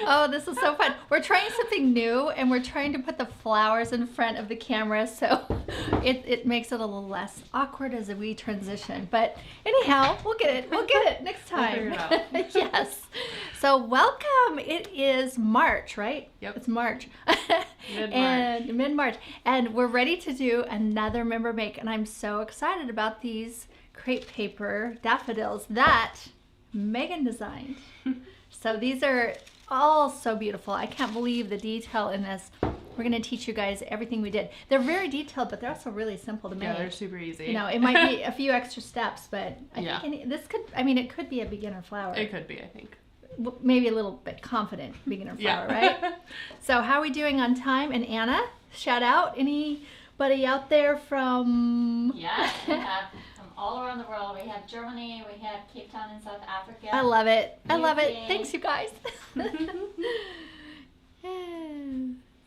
Oh, this is so fun. We're trying something new and we're trying to put the flowers in front of the camera so it makes it a little less awkward as we transition. But anyhow, we'll get it next time. We'll figure it out. Yes. So welcome. It is March, right? Yep. It's March. Mid-March. And mid-March. And we're ready to do another member make. And I'm so excited about these crepe paper daffodils that Megan designed. So these are all so beautiful. I can't believe the detail in this. We're going to teach you guys everything we did. They're very detailed, but they're also really simple to make. Yeah, they're super easy. You know, it might be a few extra steps, but I Yeah. think this could, I mean, it could be a beginner flower. It could be, I think. Maybe a little bit confident beginner flower, Yeah. right? So how are we doing on time? And Anna, shout out anybody out there from... Yes, we have from all around the world. We have Germany, we have Cape Town in South Africa. I love it. I love it. UK. Thanks, you guys.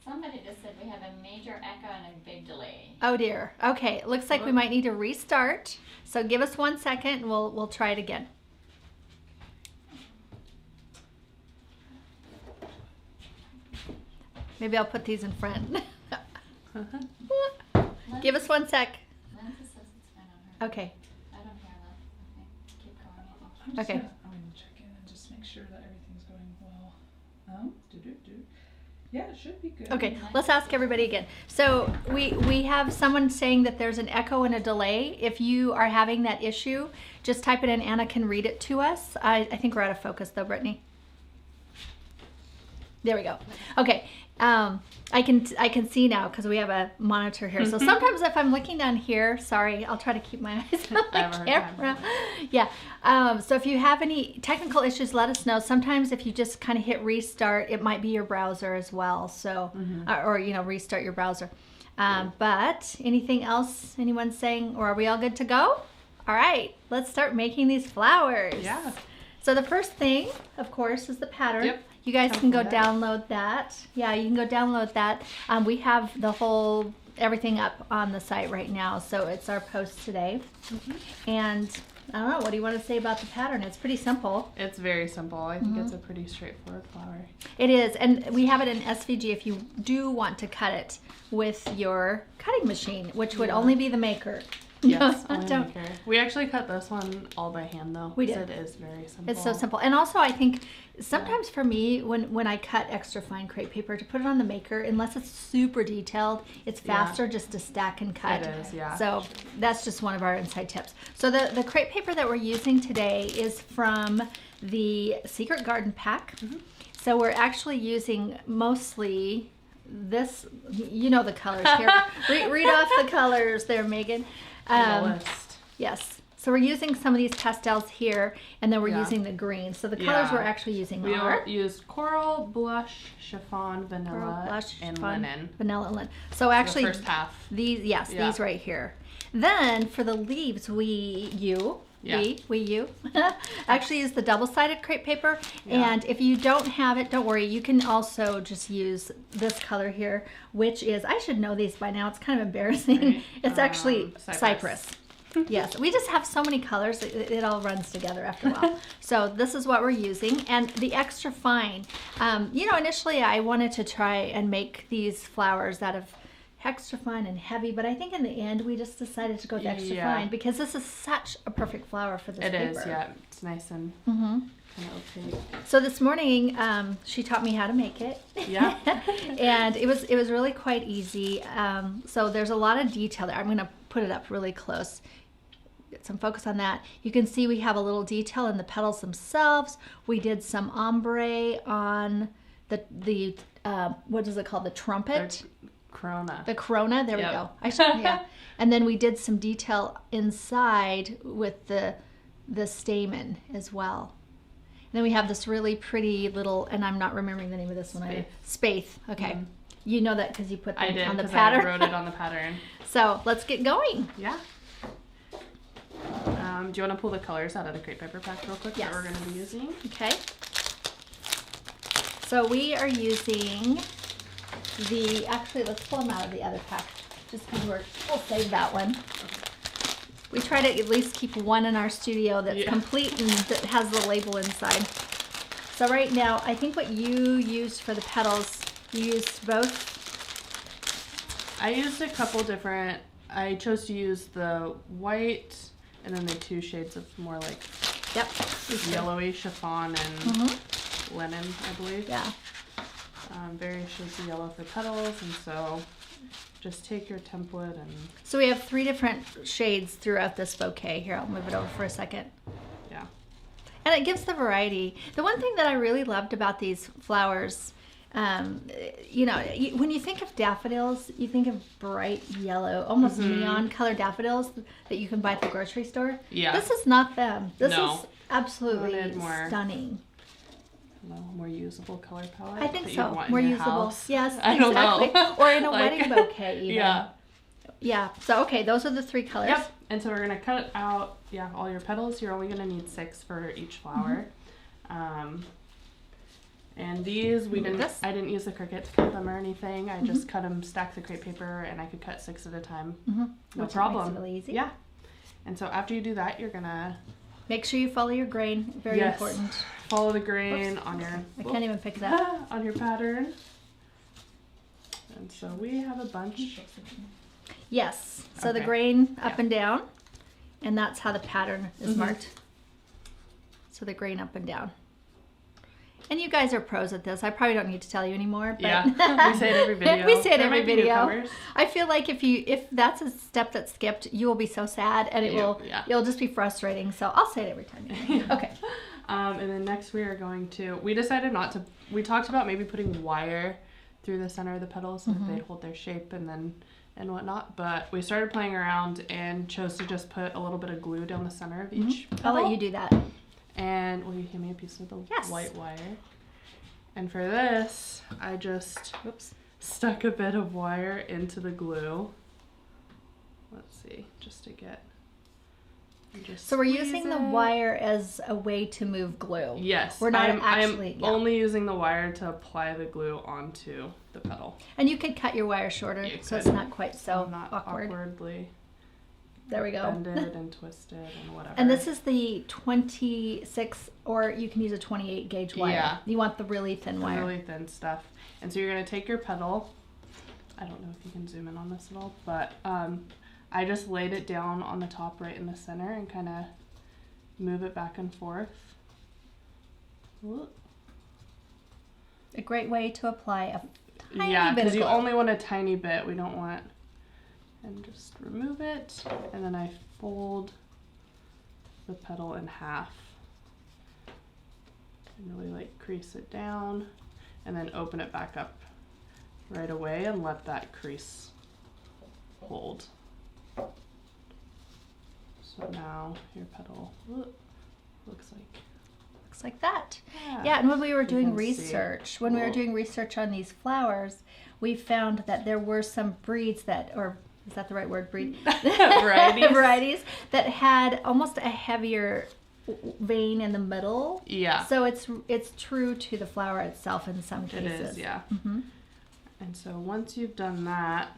Somebody just said we have a major echo and a big delay. Oh dear. Okay, it looks like we might need to restart. So give us 1 second and we'll try it again. Maybe I'll put these in front. Give us 1 sec. Linda says it's fine on her. Okay. I don't hear that. Okay, keep going. I'm just Okay. I'm gonna check in and just make sure that everything's going well. Yeah, it should be good. Okay, let's ask everybody again. So we have someone saying that there's an echo and a delay. If you are having that issue, just type it in. Anna can read it to us. I think we're out of focus though, Brittany. There we go. Okay. I can see now because we have a monitor here. So sometimes if I'm looking down here, sorry, I'll try to keep my eyes on I have a the hard camera. time. Yeah. So if you have any technical issues, let us know. Sometimes if you just kind of hit restart, it might be your browser as well. So, or you know, restart your browser. But anything else anyone's saying, or are we all good to go? All right, let's start making these flowers. Yeah. So the first thing, of course, is the pattern. Yep. You guys can go Template. download that. Yeah, you can go download that. We have the whole, everything up on the site right now. So it's our post today. And I don't know, what do you want to say about the pattern? It's pretty simple. It's very simple. I think it's a pretty straightforward flower. It is. And we have it in SVG if you do want to cut it with your cutting machine, which would only be the maker. Yes, No, only don't. maker. We actually cut this one all by hand though. We 'cause did. It is very simple. It's so simple. And also I think sometimes for me, when I cut extra fine crepe paper, to put it on the maker, unless it's super detailed, it's faster just to stack and cut. It is, yeah. So that's just one of our inside tips. So the crepe paper that we're using today is from the Secret Garden pack. So we're actually using mostly this, you know the colors here. read off the colors there, Megan. The list. Yes. So we're using some of these pastels here, and then we're Yeah. using the green. So the colors Yeah. we're actually using We are used coral, blush, chiffon, vanilla, Coral, blush, and chiffon, vanilla. vanilla and linen. So actually, the first half. these, yes, Yeah. these right here. Then for the leaves, we actually use the double-sided crepe paper. Yeah. And if you don't have it, don't worry. You can also just use this color here, which is, I should know these by now. It's kind of embarrassing. Right. It's actually Cypress. Yes, we just have so many colors, it all runs together after a while. So this is what we're using, and the extra fine. You know, initially I wanted to try and make these flowers out of extra fine and heavy, but I think in the end we just decided to go with extra Yeah. fine because this is such a perfect flower for this It paper. is, yeah. It's nice and kind of opaque. So this morning, she taught me how to make it. Yeah. And it was really quite easy. So there's a lot of detail there. I'm going to put it up really close. Get some focus on that. You can see we have a little detail in the petals themselves. We did some ombre on the what is it called? The trumpet. Corona. The corona. There Yep. we go. I should, yeah. And then we did some detail inside with the stamen as well. And then we have this really pretty little, and I'm not remembering the name of this one either. Spath. Okay. You know that because you put I them did, on the because pattern. I wrote it on the pattern. So let's get going. Yeah. Do you want to pull the colors out of the crepe paper pack real quick Yes. that we're going to be using? Okay. So we are using actually let's pull them out of the other pack just because we'll save that one. We try to at least keep one in our studio that's Yeah. complete and that has the label inside. So right now, I think what you used for the petals, you used both. I used a couple different. I chose to use the white and then the 2 shades of more like yellowy chiffon and linen, I believe. Yeah. Various shades of yellow for petals, and so just take your template and. So we have 3 different shades throughout this bouquet. Here, I'll move it over for a second. Yeah. And it gives the variety. The one thing that I really loved about these flowers, you know, when you think of daffodils, you think of bright yellow, almost neon colored daffodils that you can buy at the grocery store. Yeah. This is not them. This No. is absolutely Wanted more- stunning. More usable color palette. I think that so. you'd want in More your usable. house. Yes, I don't exactly. know. Or in a Like- wedding bouquet even. Yeah. Yeah. So okay, those are the 3 colors. Yep. And so we're gonna cut out all your petals. You're only gonna need 6 for each flower. And these I didn't use the Cricut to cut them or anything. I just cut them, stacked the crepe paper, and I could cut 6 at a time. No Which problem. makes it really easy. Yeah. And so after you do that, you're gonna Make sure you follow your grain. Very important. follow the grain on your. I can't even pick it up. On your pattern. And so we have a bunch. Yes. So the Okay. grain up Yeah. and down, and that's how the pattern is marked. So the grain up and down. And you guys are pros at this. I probably don't need to tell you anymore. But Yeah, we say it every video. We say it There every might be video. newcomers. I feel like if that's a step that's skipped, you will be so sad, and it'll just be frustrating. So I'll say it every time. Okay. And then next we are going to. We decided not to. We talked about maybe putting wire through the center of the petals so that they'd hold their shape and whatnot. But we started playing around and chose to just put a little bit of glue down the center of each petal. I'll let you do that. And will you hand me a piece of the Yes. white wire? And for this, I just stuck a bit of wire into the glue. Let's see, just to get. So we're using the wire as a way to move glue. Yes, We're not I'm actually. Yeah. only using the wire to apply the glue onto the petal. And you can cut your wire shorter You so it's could. not quite so Not awkward. awkwardly There we go. bended and twisted and whatever. And this is the 26, or you can use a 28 gauge wire. Yeah. You want the really thin the wire. really thin stuff. And so you're gonna take your petal. I don't know if you can zoom in on this at all, but I just laid it down on the top right in the center and kind of move it back and forth. Whoop. A great way to apply a tiny Yeah, bit of because you glue. only want a tiny bit. We don't want. And just remove it, and then I fold the petal in half. And really like crease it down, and then open it back up right away and let that crease hold. So now your petal looks Looks like that. Yeah, and when we were doing can see. research, when we were Cool. doing research on these flowers, we found that there were some breeds that, or is that the right word, breed? Varieties. Varieties that had almost a heavier vein in the middle. Yeah. So it's true to the flower itself in some It cases. is, yeah. Mm-hmm. And so once you've done that,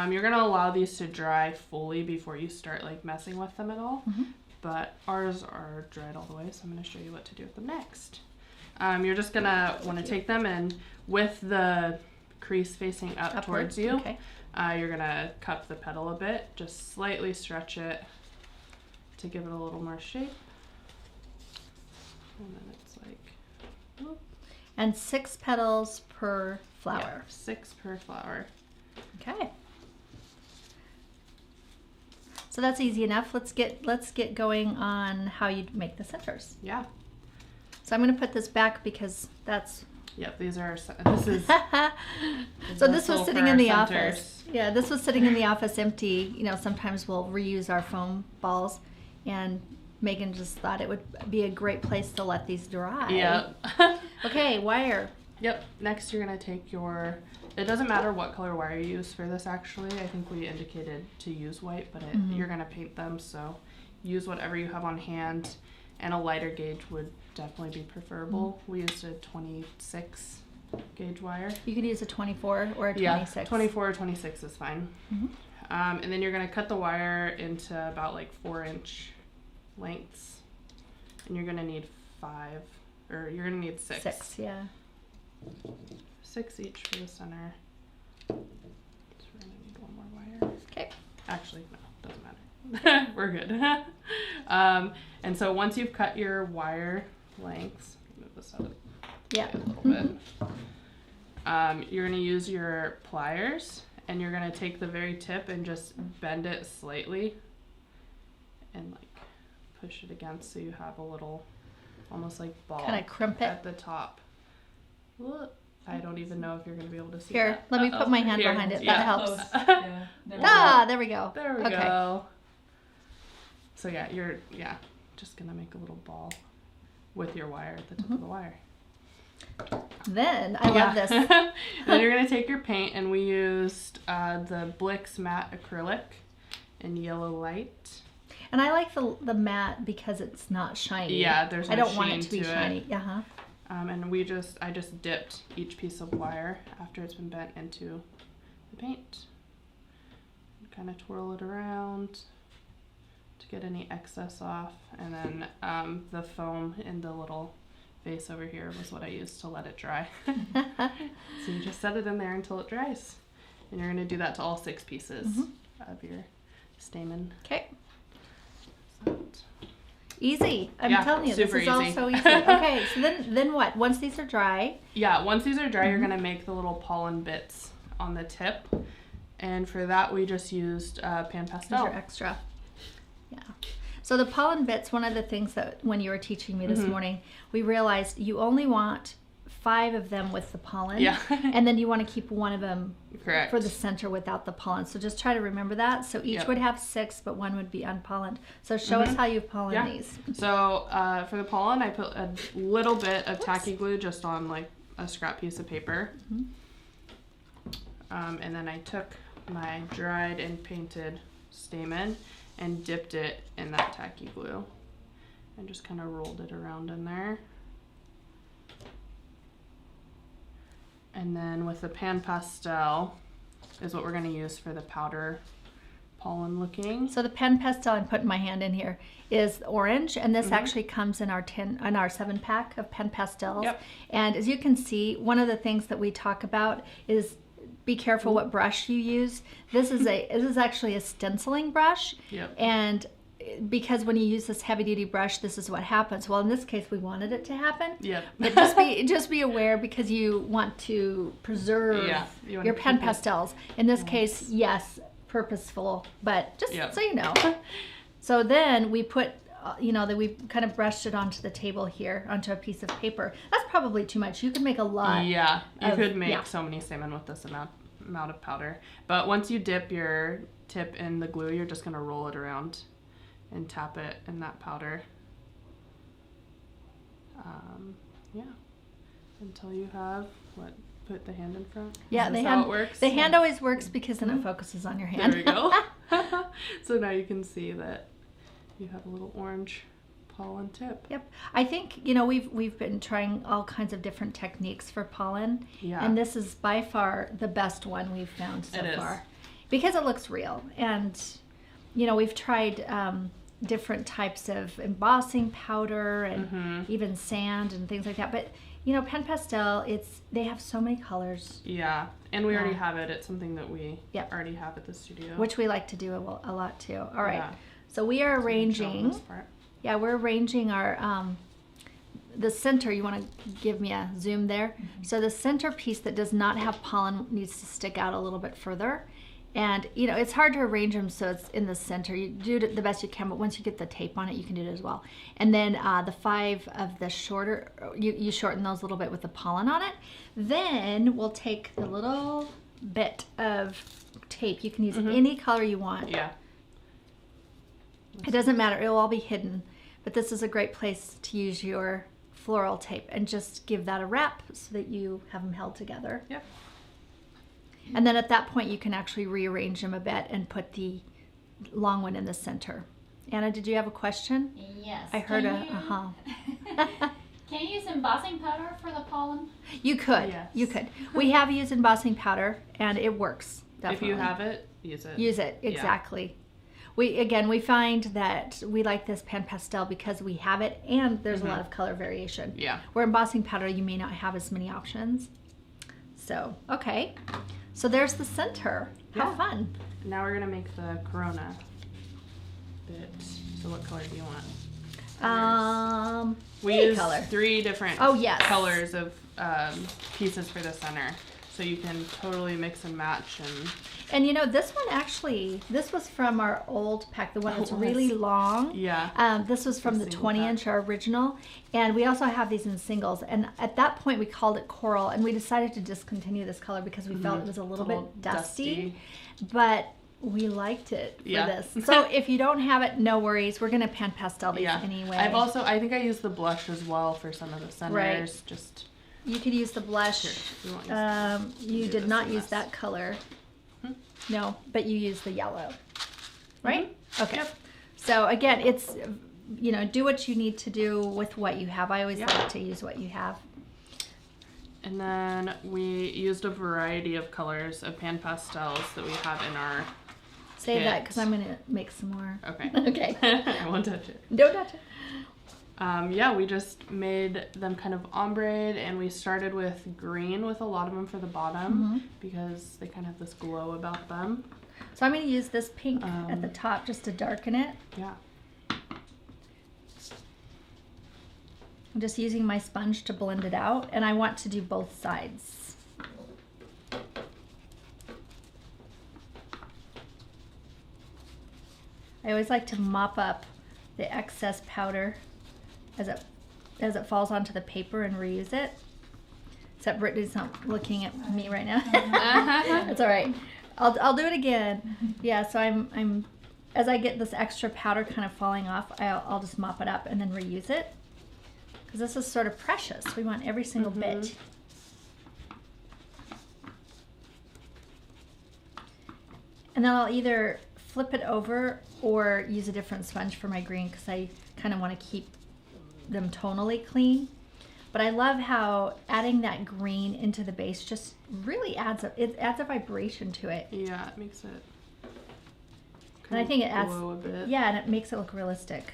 you're gonna allow these to dry fully before you start like messing with them at all. Mm-hmm. But ours are dried all the way, so I'm gonna show you what to do with them next. You're just gonna want to take them and with the crease facing up towards you, Okay. you're gonna cup the petal a bit, just slightly stretch it to give it a little more shape. And then it's like, whoop. And 6 petals per flower. Yeah, 6 per flower. Okay. So that's easy enough. Let's get going on how you make the centers. Yeah. So I'm going to put this back because that's. Yep, these are. This is. So this was vessel sitting for in the our office. centers. Yeah, this was sitting in the office empty. You know, sometimes we'll reuse our foam balls, and Megan just thought it would be a great place to let these dry. Yep. Okay, wire. Yep. Next, you're gonna take your. It doesn't matter what color wire you use for this. Actually, I think we indicated to use white, but you're gonna paint them, so use whatever you have on hand. And a lighter gauge would definitely be preferable. We used a 26 gauge wire. You could use a 24 or a 26. Yeah, 24 or 26 is fine. And then you're gonna cut the wire into about like 4-inch lengths, and you're gonna need 5 or you're going to need 6. 6, yeah. 6 each for the center. So we're going to need one more wire. Okay. Actually, no, doesn't matter. We're good. And so once you've cut your wire lengths, move this out Yeah. a little bit. You're going to use your pliers, and you're going to take the very tip and just bend it slightly and like push it against so you have a little almost like ball Kind of crimp it. at the top. Look, I don't even know if you're going to be able to see Here, that. let me put my hand Here, behind it. yeah. That helps. Close. Yeah. Ah, there we go. There we Okay. go. So yeah, you're just gonna make a little ball with your wire at the tip of the wire. Then, I love this. Then you're gonna take your paint, and we used the Blix matte acrylic in yellow light. And I like the matte because it's not shiny. Yeah, there's no I don't want it sheen to be to it. shiny. Uh-huh. And I just dipped each piece of wire after it's been bent into the paint. Kind of twirl it around to get any excess off, and then the foam in the little vase over here was what I used to let it dry. So you just set it in there until it dries, and you're going to do that to all 6 pieces of your stamen. Okay. So Easy. I'm Yeah, telling you, this super is all easy. so easy. Okay, so then what? Once these are dry, yeah, once these are dry, you're going to make the little pollen bits on the tip, and for that we just used pan these pastel. are extra. Yeah. So the pollen bits, one of the things that when you were teaching me this morning, we realized you only want 5 of them with the pollen. Yeah. And then you want to keep one of them Correct. for the center without the pollen. So just try to remember that. So each Yep. would have 6, but one would be unpollened. So show us how you pollen Yeah. these. So for the pollen, I put a little bit of tacky glue just on like a scrap piece of paper. And then I took my dried and painted stamen and dipped it in that tacky glue and just kind of rolled it around in there. And then with the pan pastel is what we're going to use for the powder pollen looking. So the pen pastel I'm putting my hand in here is orange, and this actually comes in our 7-pack of pen pastels. Yep. And as you can see, one of the things that we talk about is be careful what brush you use. This is actually a stenciling brush. Yep. And because when you use this heavy duty brush, this is what happens. Well, in this case, we wanted it to happen. Yep. But just be aware, because you want to preserve you want your to pen keep it pastels. In this case, yes, purposeful, but just Yep. so you know. So then we put, that we kind of brushed it onto the table here, onto a piece of paper. That's probably too much. You could make a lot. Yeah, you could make yeah. so many stamen with this amount of powder. But once you dip your tip in the glue, you're just gonna roll it around and tap it in that powder. Until you have put the hand in front. Yeah, Is the this hand, how it works? the hand always works because then it focuses on your hand. There we go. So now you can see that you have a little orange pollen tip. Yep. I think, we've been trying all kinds of different techniques for pollen. Yeah. And this is by far the best one we've found so It is. far. Because it looks real. And, we've tried different types of embossing powder and even sand and things like that. But, pen pastel, they have so many colors. Yeah, and we already Yeah. have it. It's something that we Yep. already have at the studio. Which we like to do a lot too. All right. Yeah. So we are So we can show them arranging. this part. Yeah, we're arranging our the center. You want to give me a zoom there? So the center piece that does not have pollen needs to stick out a little bit further. And it's hard to arrange them so it's in the center. You do it the best you can, but once you get the tape on it, you can do it as well. And then the 5 of the shorter, you shorten those a little bit with the pollen on it. Then we'll take the little bit of tape. You can use any color you want. Yeah. It doesn't matter, it'll all be hidden. But this is a great place to use your floral tape and just give that a wrap so that you have them held together. Yep. And then at that point you can actually rearrange them a bit and put the long one in the center. Anna, did you have a question? Yes. I heard Can a you- uh-huh. Can you use embossing powder for the pollen? You could. Yes. You could. We have used embossing powder and it works. Definitely. If you have it, use it. Use it, Yeah. exactly. we find that we like this pan pastel because we have it and there's a lot of color variation. Yeah. Where embossing powder, you may not have as many options. So, okay. So there's the center. How fun. Now we're gonna make the corona bit. So what color do you want? We any use color. 3 different colors of pieces for the center. So you can totally mix and match. And you know, this one actually, this was from our old pack, the one that's really long. Yeah. This was from the 20-inch, our original. And we also have these in singles. And at that point, we called it coral. And we decided to discontinue this color because we felt it was a little bit dusty. But we liked it for this. So if you don't have it, no worries. We're going to pan pastel these anyway. I think I used the blush as well for some of the centers. Right. Just... You could use the blush. Here, you did not use that color. No, but you used the yellow. Right? Okay. Yep. So again, it's, you know, do what you need to do with what you have. I always like to use what you have. And then we used a variety of colors of pan pastels that we have in our Save that because I'm going to make some more. Okay. Okay. I won't touch it. Don't touch it. We just made them kind of ombre, and we started with green with a lot of them for the bottom because they kind of have this glow about them. So I'm going to use this pink at the top just to darken it. Yeah. I'm just using my sponge to blend it out, and I want to do both sides. I always like to mop up the excess powder as it falls onto the paper and reuse it. Except Brittany's not looking at me right now. That's all right. I'll do it again. Yeah, so I'm as I get this extra powder kind of falling off, I'll just mop it up and then reuse it. Because this is sort of precious. We want every single bit. And then I'll either flip it over or use a different sponge for my green because I kind of want to keep them tonally clean. But I love how adding that green into the base just really adds a vibration to it. Yeah, it makes it and I think it adds glow a bit. Yeah, and it makes it look realistic.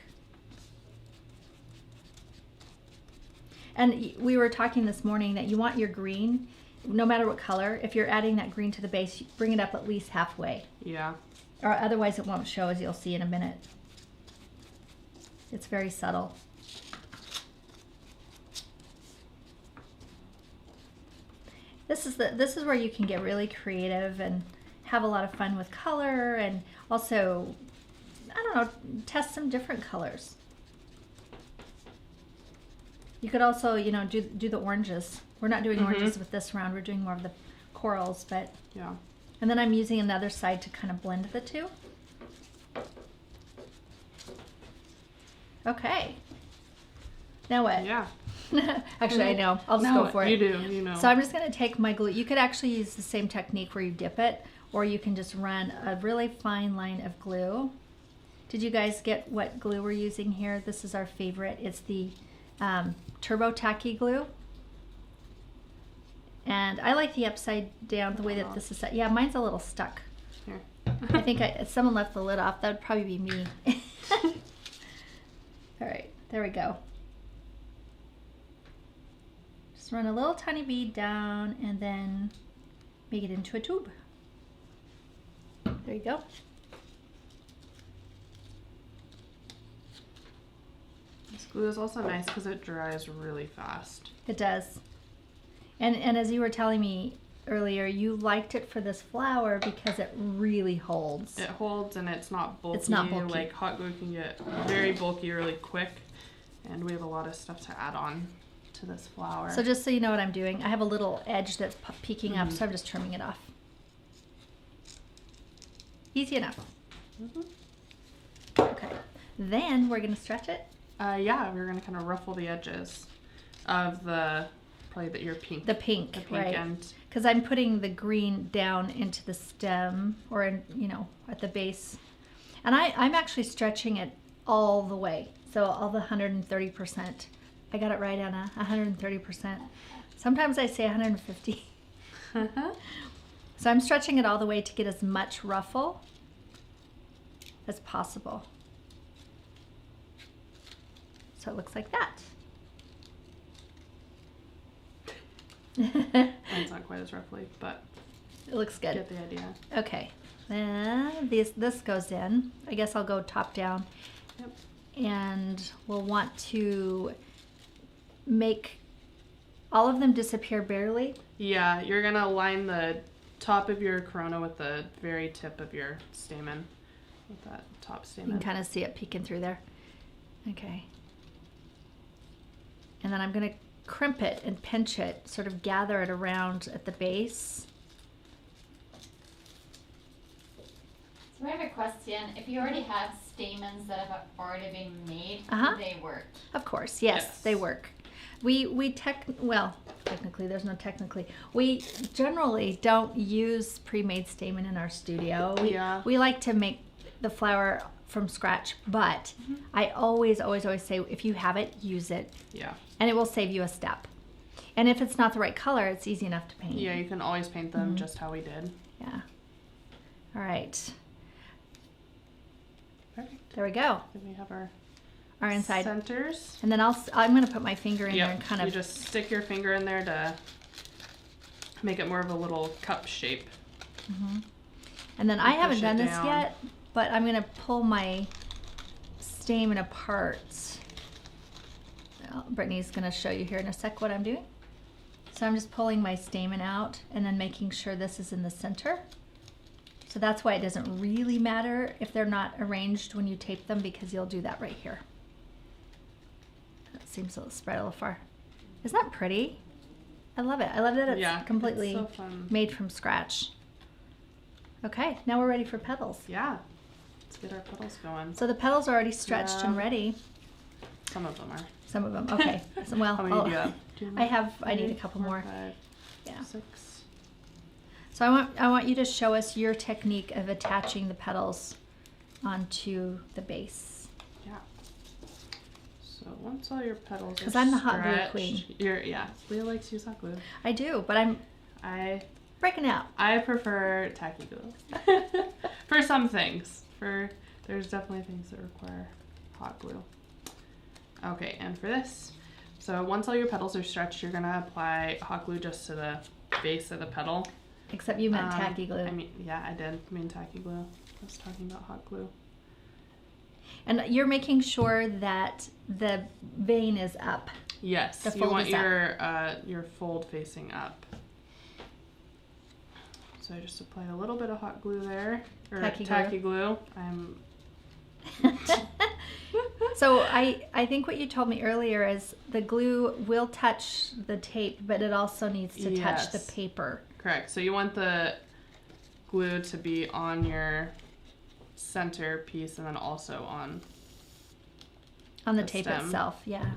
And we were talking this morning that you want your green, no matter what color, if you're adding that green to the base, bring it up at least halfway. Yeah. Or otherwise it won't show, as you'll see in a minute. It's very subtle. This is where you can get really creative and have a lot of fun with color, and also, I don't know, test some different colors. You could also, you know, do the oranges. We're not doing oranges with this round. We're doing more of the corals, but yeah. And then I'm using another side to kind of blend the two. Okay. Now what? Yeah. Actually, I know. I'll just go for it. You do, you know. So I'm just going to take my glue. You could actually use the same technique where you dip it, or you can just run a really fine line of glue. Did you guys get what glue we're using here? This is our favorite. It's the Turbo Tacky glue. And I like the upside down, the way that this is set. Yeah, mine's a little stuck. Here. I think if someone left the lid off, that would probably be me. All right, there we go. Just run a little tiny bead down and then make it into a tube. There you go. This glue is also nice because it dries really fast. It does. And as you were telling me earlier, you liked it for this flower because it really holds. It holds and it's not bulky. It's not bulky. Like hot glue can get very bulky really quick, and we have a lot of stuff to add on to this flower. So just so you know what I'm doing, I have a little edge that's peeking up, so I'm just trimming it off. Easy enough. Okay. Then we're gonna stretch it. Yeah, we're gonna kind of ruffle the edges of probably your pink. The pink, right? End. Because I'm putting the green down into the stem, or at the base, and I'm actually stretching it all the way. So all the 130%. I got it right, Anna. 130%. Sometimes I say 150. So I'm stretching it all the way to get as much ruffle as possible. So it looks like that. It's not quite as roughly, but It looks good. get the idea. Okay, then this goes in. I guess I'll go top down. Yep. And we'll want to make all of them disappear barely. Yeah, you're gonna line the top of your corona with the very tip of your stamen, with that top You stamen. can kind of see it peeking through there. Okay. And then I'm going to crimp it and pinch it, sort of gather it around at the base. So I have a question. If you already have stamens that have already been made, Uh-huh. do they work? Of course, yes, Yes. they work. Technically, there's no technically. We generally don't use pre-made stamen in our studio. Yeah. We like to make the flower from scratch, but I always say if you have it, use it, Yeah. and it will save you a step. And if it's not the right color, it's easy enough to paint. Yeah, you can always paint them just how we did. Yeah. All right. Perfect. There we go. Then we have our Inside. centers. And then I'm going to put my finger in there and kind you of. just stick your finger in there to make it more of a little cup shape. And then I push haven't it done this down. yet, but I'm going to pull my stamen apart. Well, Brittany's going to show you here in a sec what I'm doing. So I'm just pulling my stamen out and then making sure this is in the center. So that's why it doesn't really matter if they're not arranged when you tape them, because you'll do that right here. That seems to spread a little far. Isn't that pretty? I love it. I love that it's Yeah, completely it's so fun. made from scratch. Okay, now we're ready for petals. Yeah. Let's get our petals going. So the petals are already stretched and Yeah. ready. Some of them are. Some of them. Okay. So, well, How many do you have? 2, I need a 3, couple 4, more. 5, Yeah. 6. So I want you to show us your technique of attaching the petals onto the base. Yeah. So once all your petals are 'Cause I'm the hot glue stretched, queen. Leah likes to use hot glue. I do, but I'm I breaking out. prefer tacky glue for some things. There's definitely things that require hot glue. Okay, and for this, so once all your petals are stretched, you're gonna apply hot glue just to the base of the petal. Except you meant tacky glue. I did mean tacky glue. I was talking about hot glue. And you're making sure that the vein is up. Yes, The you fold want is up. your fold facing up. So I just applied a little bit of hot glue there, or tacky glue. So I think what you told me earlier is the glue will touch the tape, but it also needs to touch the Yes. paper. Correct. So you want the glue to be on your center piece and then also on On the the tape stem. itself, yeah.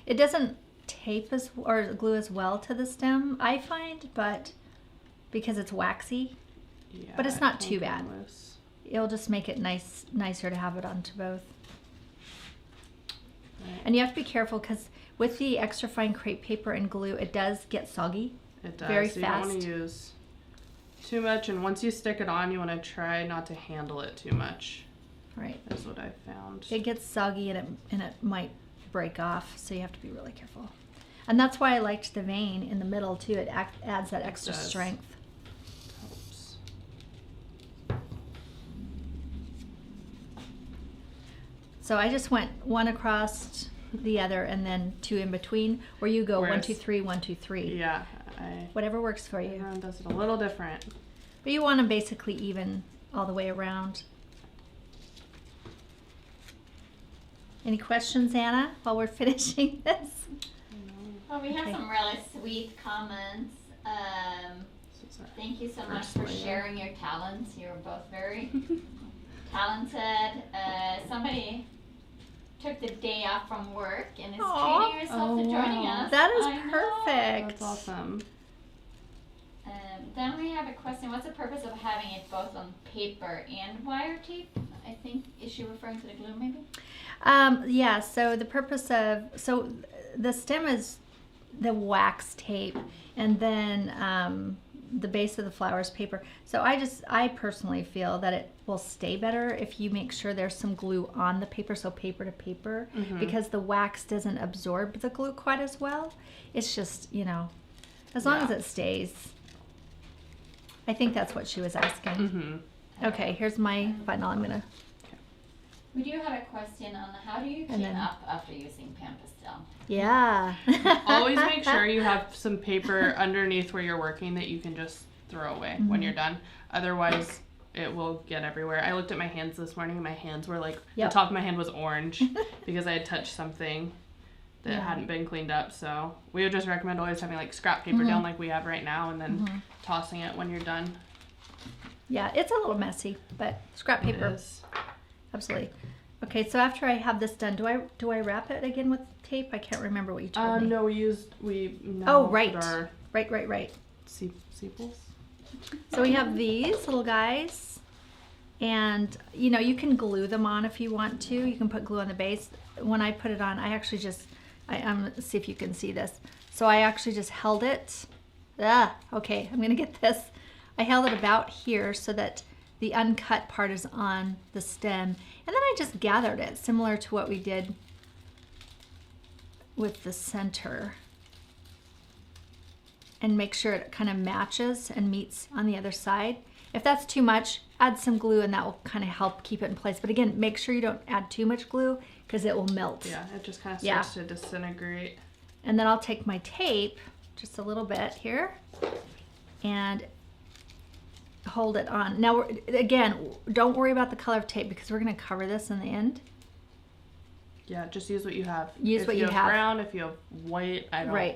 It doesn't tape or glue as well to the stem, I find, but because it's waxy, yeah, But it's it not can too come bad. loose. it'll just make it nicer to have it onto both. Right. And you have to be careful because with the extra fine crepe paper and glue, it does get soggy. It does. Very so you don't want fast. to use too much, and once you stick it on, you want to try not to handle it too much. Right. That's what I found. It gets soggy and it might break off, so you have to be really careful. And that's why I liked the vein in the middle too. It adds that extra does. strength. Helps. So I just went one across the other and then two in between, where you go 1, Whereas- 2, 3, 1, 2, 3. Yeah, Whatever works for you. everyone does it a little different. But you want to basically even all the way around. Any questions, Anna, while we're finishing this? Well, we have Okay. some really sweet comments. This is our Thank you so much first for layer. sharing your talents. You're both very talented. Somebody took the day off from work and is Aw. treating herself to joining wow. us. That is I know. perfect. That's awesome. Then we have a question. What's the purpose of having it both on paper and wire tape? I think, is she referring to the glue maybe? Yeah, so the purpose of, the stem is the wax tape, and then the base of the flower is paper. So I personally feel that it will stay better if you make sure there's some glue on the paper, so paper to paper, because the wax doesn't absorb the glue quite as well. It's just, you know, as long as it stays. I think that's what she was asking. Okay, here's my final. I'm gonna. We do have a question on how do you clean up after using Pampastel? Yeah. Always make sure you have some paper underneath where you're working that you can just throw away when you're done. Otherwise, it will get everywhere. I looked at my hands this morning and my hands were like, the top of my hand was orange because I had touched something that hadn't been cleaned up. So we would just recommend always having like scrap paper down like we have right now and then tossing it when you're done. Yeah, it's a little messy, but scrap paper. It is. Absolutely. Okay, so after I have this done, do I wrap it again with tape? I can't remember what you told me. No, we now right. put our Right. sepals. So we have these little guys, and you know, you can glue them on if you want to. You can put glue on the base. When I put it on, I actually just, let's see if you can see this. So I actually just held it. Okay, I'm gonna get this. I held it about here so that the uncut part is on the stem, and then I just gathered it, similar to what we did with the center, and make sure it kind of matches and meets on the other side. If that's too much, add some glue and that will kind of help keep it in place. But again, make sure you don't add too much glue because it will melt. Yeah, it just kind of starts to disintegrate. And then I'll take my tape, just a little bit here, and hold it on. Now, again, don't worry about the color of tape because we're going to cover this in the end. Yeah, just use what you have. Use what you have. If you have brown, if you have white,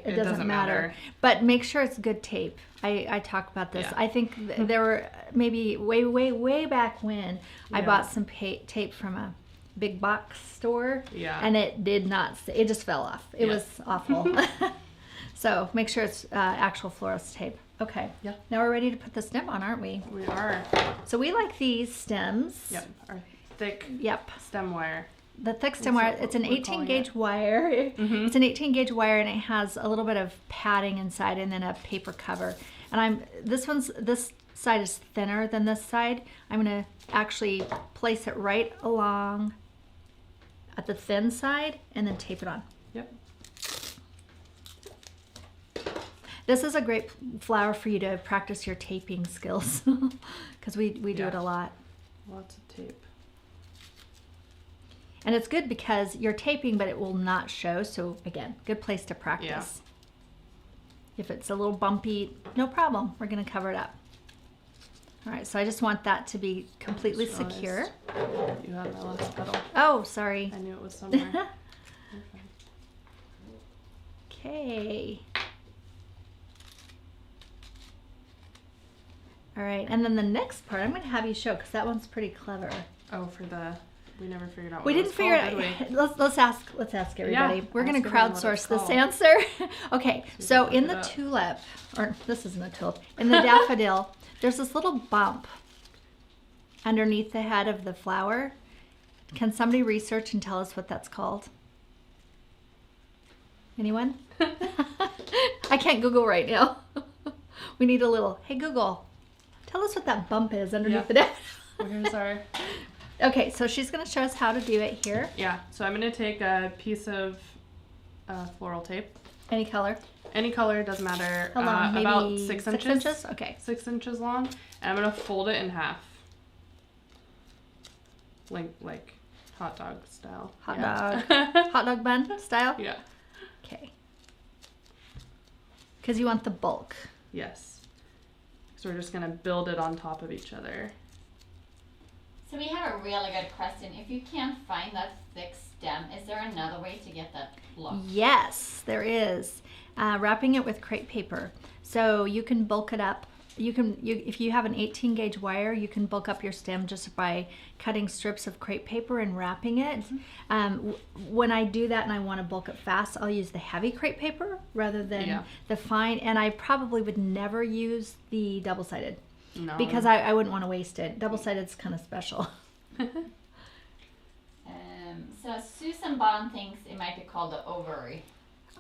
it doesn't matter. But make sure it's good tape. I talk about this. Yeah. I think there were maybe way back when I bought some tape from a big box store. Yeah. And it did not, it just fell off. It was awful. So make sure it's actual florist tape. Okay. Yeah. Now we're ready to put the stem on, aren't we? We are. So we like these stems. Yep. Our thick stem wire. The thick stem wire, it's an 18 gauge wire. It's an 18 gauge wire and it has a little bit of padding inside and then a paper cover. And this side is thinner than this side. I'm gonna actually place it right along at the thin side and then tape it on. Yep. This is a great flower for you to practice your taping skills because we do it a lot. Lots of tape. And it's good because you're taping, but it will not show. So again, good place to practice. Yeah. If it's a little bumpy, no problem. We're going to cover it up. All right, so I just want that to be completely secure. You have my last petal. Oh, sorry. I knew it was somewhere. Okay. All right, and then the next part, I'm going to have you show because that one's pretty clever. Oh, we never figured out what we didn't figure it out. Let's ask everybody. Yeah, we're going to crowdsource this answer. Okay, so in the tulip, or this isn't a tulip, in the daffodil, there's this little bump underneath the head of the flower. Can somebody research and tell us what that's called? Anyone? I can't Google right now. We need a little, hey Google, tell us what that bump is underneath the daffodil. Well, here's our... Okay, so she's going to show us how to do it here. Yeah, so I'm going to take a piece of floral tape. Any color? Any color, doesn't matter. How long? Maybe about 6 inches. 6 inches? Okay. 6 inches long. And I'm going to fold it in half. Like hot dog style. Hot dog bun style? Yeah. Okay. Because you want the bulk. Yes. So we're just going to build it on top of each other. So we have a really good question. If you can't find that thick stem, is there another way to get that look? Yes, there is. Wrapping it with crepe paper. So you can bulk it up. If you have an 18 gauge wire, you can bulk up your stem just by cutting strips of crepe paper and wrapping it. When I do that and I want to bulk it fast, I'll use the heavy crepe paper rather than the fine. And I probably would never use the double-sided. No. Because I wouldn't want to waste it. Double-sided is kind of special. So Susan Bond thinks it might be called the ovary.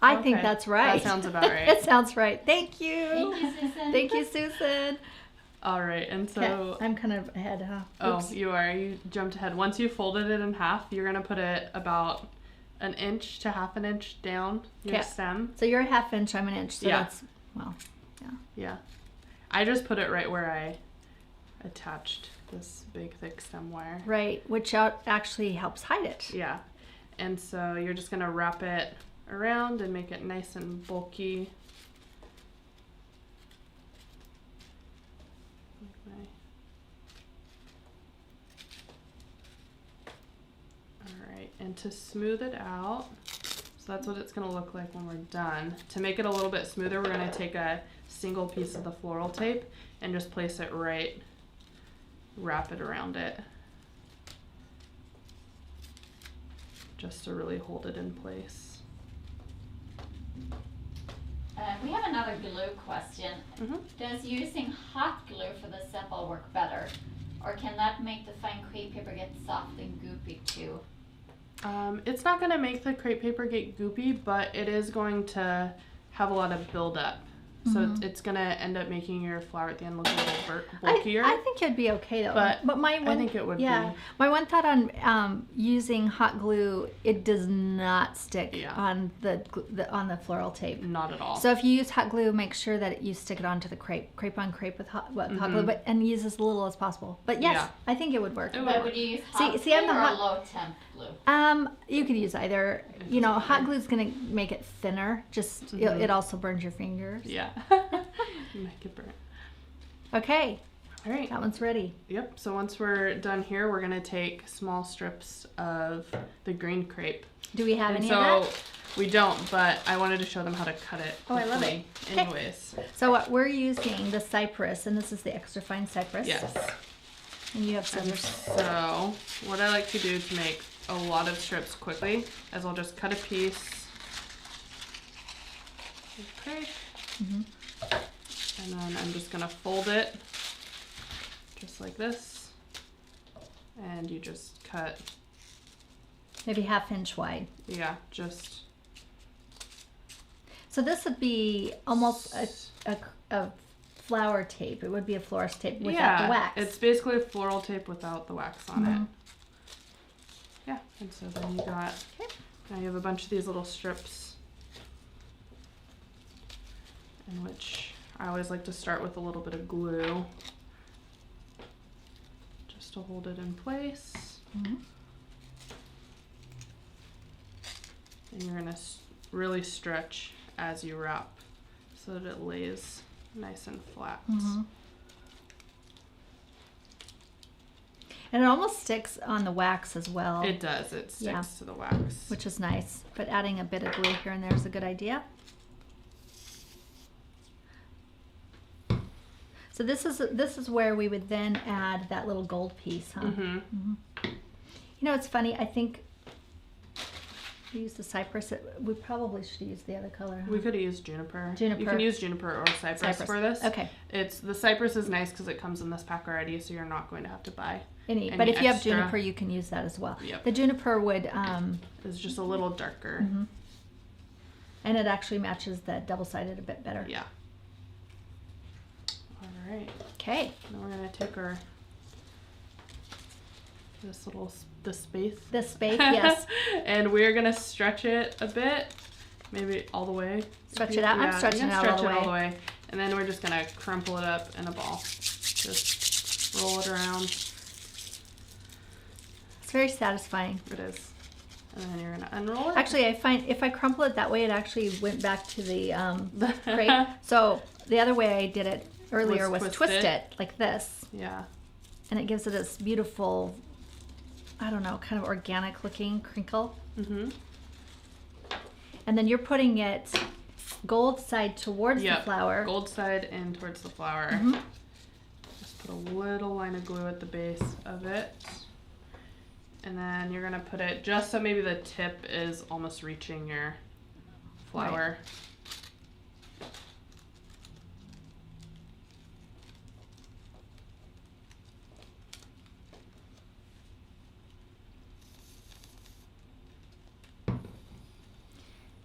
I think Okay. that's right. That sounds about right. It sounds right. Thank you. Thank you, Susan. Thank you, Susan. All right, and so Okay, I'm kind of ahead, huh? oh, Oops. you are. You jumped ahead. Once you folded it in half, you're gonna put it about an inch to half an inch down your Okay. stem. So you're a half inch, I'm an inch. So Yeah. that's, well, Yeah. I just put it right where I attached this big thick stem wire. right, which actually helps hide it. Yeah. And so you're just gonna wrap it around and make it nice and bulky. Alright, and to smooth it out, so that's what it's gonna look like when we're done. To make it a little bit smoother, we're gonna take a single piece of the floral tape and just place it right, wrap it around it. Just to really hold it in place. We have another glue question. Mhm. Does using hot glue for the symbol work better? Or can that make the fine crepe paper get soft and goopy too? It's not going to make the crepe paper get goopy, but it is going to have a lot of buildup. So it's going to end up making your flower at the end look a little bulkier. I think it'd be okay though. But my one, I think it would yeah, be. my one thought on using hot glue, it does not stick Yeah. on on the floral tape. Not at all. So if you use hot glue, make sure that you stick it onto the crepe on crepe with hot glue, but and use as little as possible. But yes, Yeah. I think it would work. It would But work. would you use See- hot see, glue I'm the or hot- low temp glue? You could use either. You know, hot glue is gonna make it thinner. Just it also burns your fingers. Yeah. Make it burn. Okay, All right. that one's ready. Yep. So once we're done here, we're going to take small strips of the green crepe. Do we have And any so of that? we don't, but I wanted to show them how to cut it. Oh, I love quickly it. Okay. Anyways. So what we're using the cypress, and this is the extra fine cypress. Yes. And you have And scissors. so what I like to do to make a lot of strips quickly is I'll just cut a piece. Okay. And then I'm just gonna fold it just like this. And you just cut, Maybe half inch wide. yeah, just So this would be almost a flower tape. It would be a florist tape without the wax. It's basically floral tape without the wax on Mm-hmm. it. Yeah, and so then you got, Okay. now you have a bunch of these little strips in which I always like to start with a little bit of glue just to hold it in place. Mhm. And you're gonna really stretch as you wrap so that it lays nice and flat. Mhm. And it almost sticks on the wax as well, It does, it sticks Yeah. to the wax. which is nice. But adding a bit of glue here and there is a good idea. So this is where we would then add that little gold piece, huh? Mm-hmm. You know, it's funny. I think we use the cypress. We probably should use the other color. Huh? We could use juniper. Juniper. You can use juniper or cypress for this. Okay. It's the cypress is nice because it comes in this pack already, so you're not going to have to buy. Any, Any but if you have extra? juniper, you can use that as well. Yep. The juniper would, It's just a little darker. and it actually matches the double-sided a bit better. Yeah. All right. Okay. Now we're gonna take our the space. The space, yes. And we're gonna stretch it a bit, maybe all the way. Stretch it out. I'm Yeah, stretching you it can out stretch all the way. And then we're just gonna crumple it up in a ball. Just roll it around. It's very satisfying. It is. And then you're gonna unroll it. Actually, I find if I crumple it that way, it actually went back to the crepe. So the other way I did it earlier was twist twist it. it like this, Yeah. and it gives it this beautiful, I don't know, kind of organic looking crinkle. Mm-hmm. And then you're putting it gold side towards the Yep. flower. Gold side in towards the flower. Mhm. Just put a little line of glue at the base of it. And then you're gonna put it just so maybe the tip is almost reaching your flower.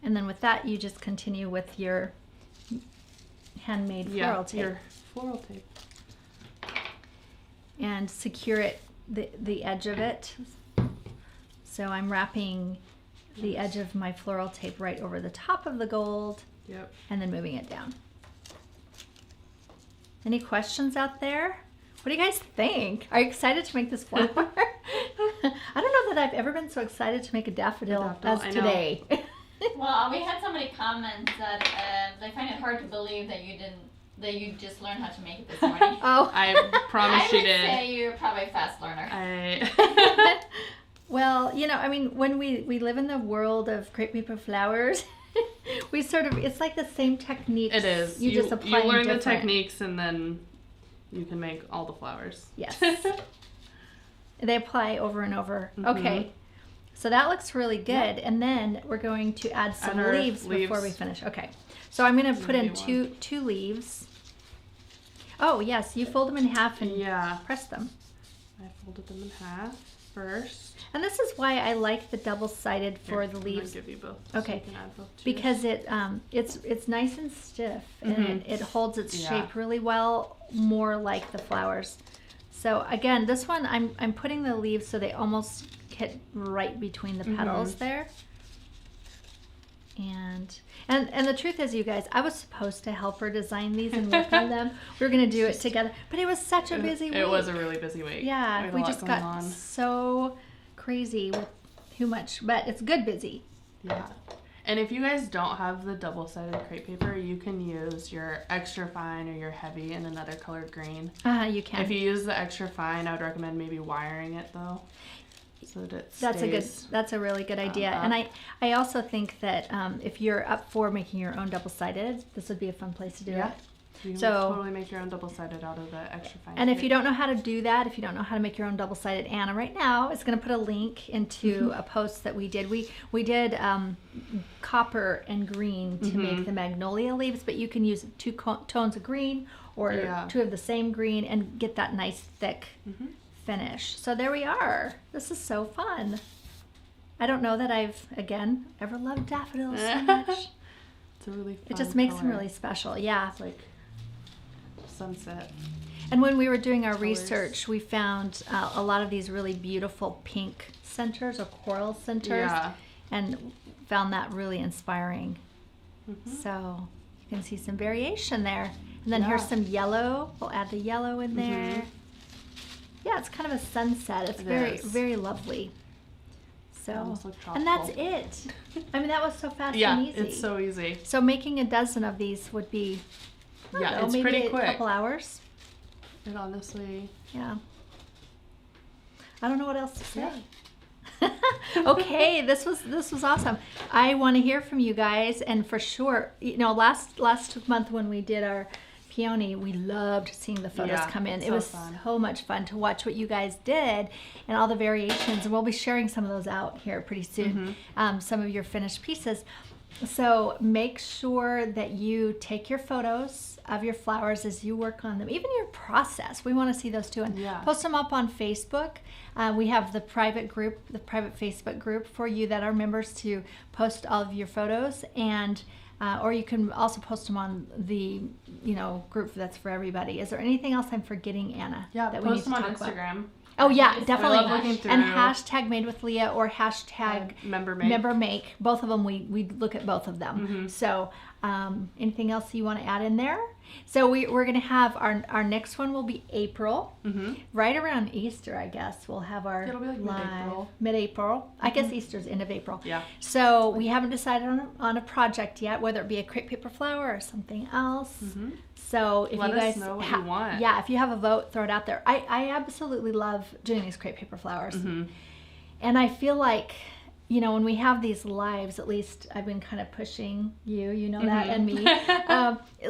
And And then with that, you just continue with your handmade floral tape. Your floral tape. And secure it, the edge of it. So I'm wrapping the edge of my floral tape right over the top of the gold. Yep. And then moving it down. Any questions out there? What do you guys think? Are you excited to make this flower? I don't know that I've ever been so excited to make a daffodil as today. Well, we had somebody comment that they find it hard to believe that you just learned how to make it this morning. Oh, I promise you did. I would say you're probably a fast learner. Well, you know, I mean, when we live in the world of crepe paper flowers, we sort of, it's like the same techniques. It is. You just apply You learn them the techniques and then you can make all the flowers. Yes. They apply over and over. Okay. So that looks really good. Yep. And then we're going to add some leaves before we finish. Okay. So I'm going to put in two leaves. Oh, yes. You fold them in half and press them. I folded them in half first. And this is why I like the double-sided for the leaves. I'll give you both. Okay. So you can add both too. Because it's nice and stiff and it holds its shape really well, more like the flowers. So again, this one I'm putting the leaves so they almost hit right between the petals there. And the truth is, you guys, I was supposed to help her design these and work on them. We were going to do it together, but it was such a busy week. It was a really busy week. Yeah, we just got so crazy with too much, but it's good busy. Yeah. And if you guys don't have the double-sided crepe paper, you can use your extra fine or your heavy in another colored green. You can. If you use the extra fine, I would recommend maybe wiring it though, so that it stays. That's a really good idea. And I also think that if you're up for making your own double-sided, this would be a fun place to do it. You can totally make your own double-sided out of the extra fine. And if you don't know how to do that, if you don't know how to make your own double-sided, Anna right now is going to put a link into a post that we did. We did copper and green to make the magnolia leaves, but you can use two tones of green or two of the same green and get that nice thick finish. So there we are. This is so fun. I don't know that I've, again, ever loved daffodils so much. It's a really fun It just makes color. them really special. Yeah. It's like sunset. And when we were doing our research, we found a lot of these really beautiful pink centers or coral centers, and found that really inspiring. So you can see some variation there. And then here's some yellow. We'll add the yellow in there. Yeah, it's kind of a sunset. It's very lovely. So, and that's it. I mean, that was so fast and easy. It's so easy. So making a dozen of these would be, it's maybe pretty a quick. Couple hours. And honestly, yeah. I don't know what else to say. Okay, this was awesome. I want to hear from you guys, and for sure, you know, last month when we did our peony, we loved seeing the photos come in. It was so much fun to watch what you guys did and all the variations, and we'll be sharing some of those out here pretty soon. Some of your finished pieces. So make sure that you take your photos of your flowers as you work on them, even your process. We want to see those too, and post them up on Facebook. We have the private Facebook group for you that are members to post all of your photos, and or you can also post them on the group that's for everybody. Is there anything else I'm forgetting, Anna? Yeah, that post we need to them on talk Instagram. About? Oh yeah, definitely. I love looking through. And hashtag Made with Leah or hashtag Member Make. Both of them, we look at both of them. So anything else you want to add in there? So we're going to have our next one will be April, right around Easter, I guess. We'll have our It'll be like live mid-April. I guess Easter's end of April. Yeah. So we haven't decided on a project yet, whether it be a crepe paper flower or something else. So if Let you guys us know what you want. Yeah, if you have a vote, throw it out there. I absolutely love doing these crepe paper flowers. And I feel like, when we have these lives, at least I've been kind of pushing you, that, and me.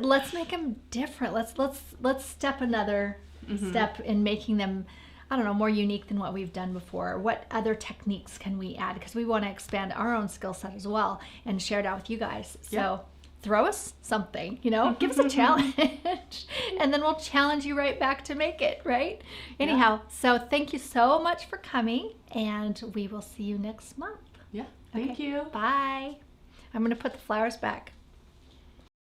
Let's make them different. Let's step another step in making them, I don't know, more unique than what we've done before. What other techniques can we add? Because we want to expand our own skill set as well and share it out with you guys. So throw us something, give us a challenge, and then we'll challenge you right back to make it, right? Anyhow, so thank you so much for coming, and we will see you next month. Yeah, thank you. Bye. I'm going to put the flowers back.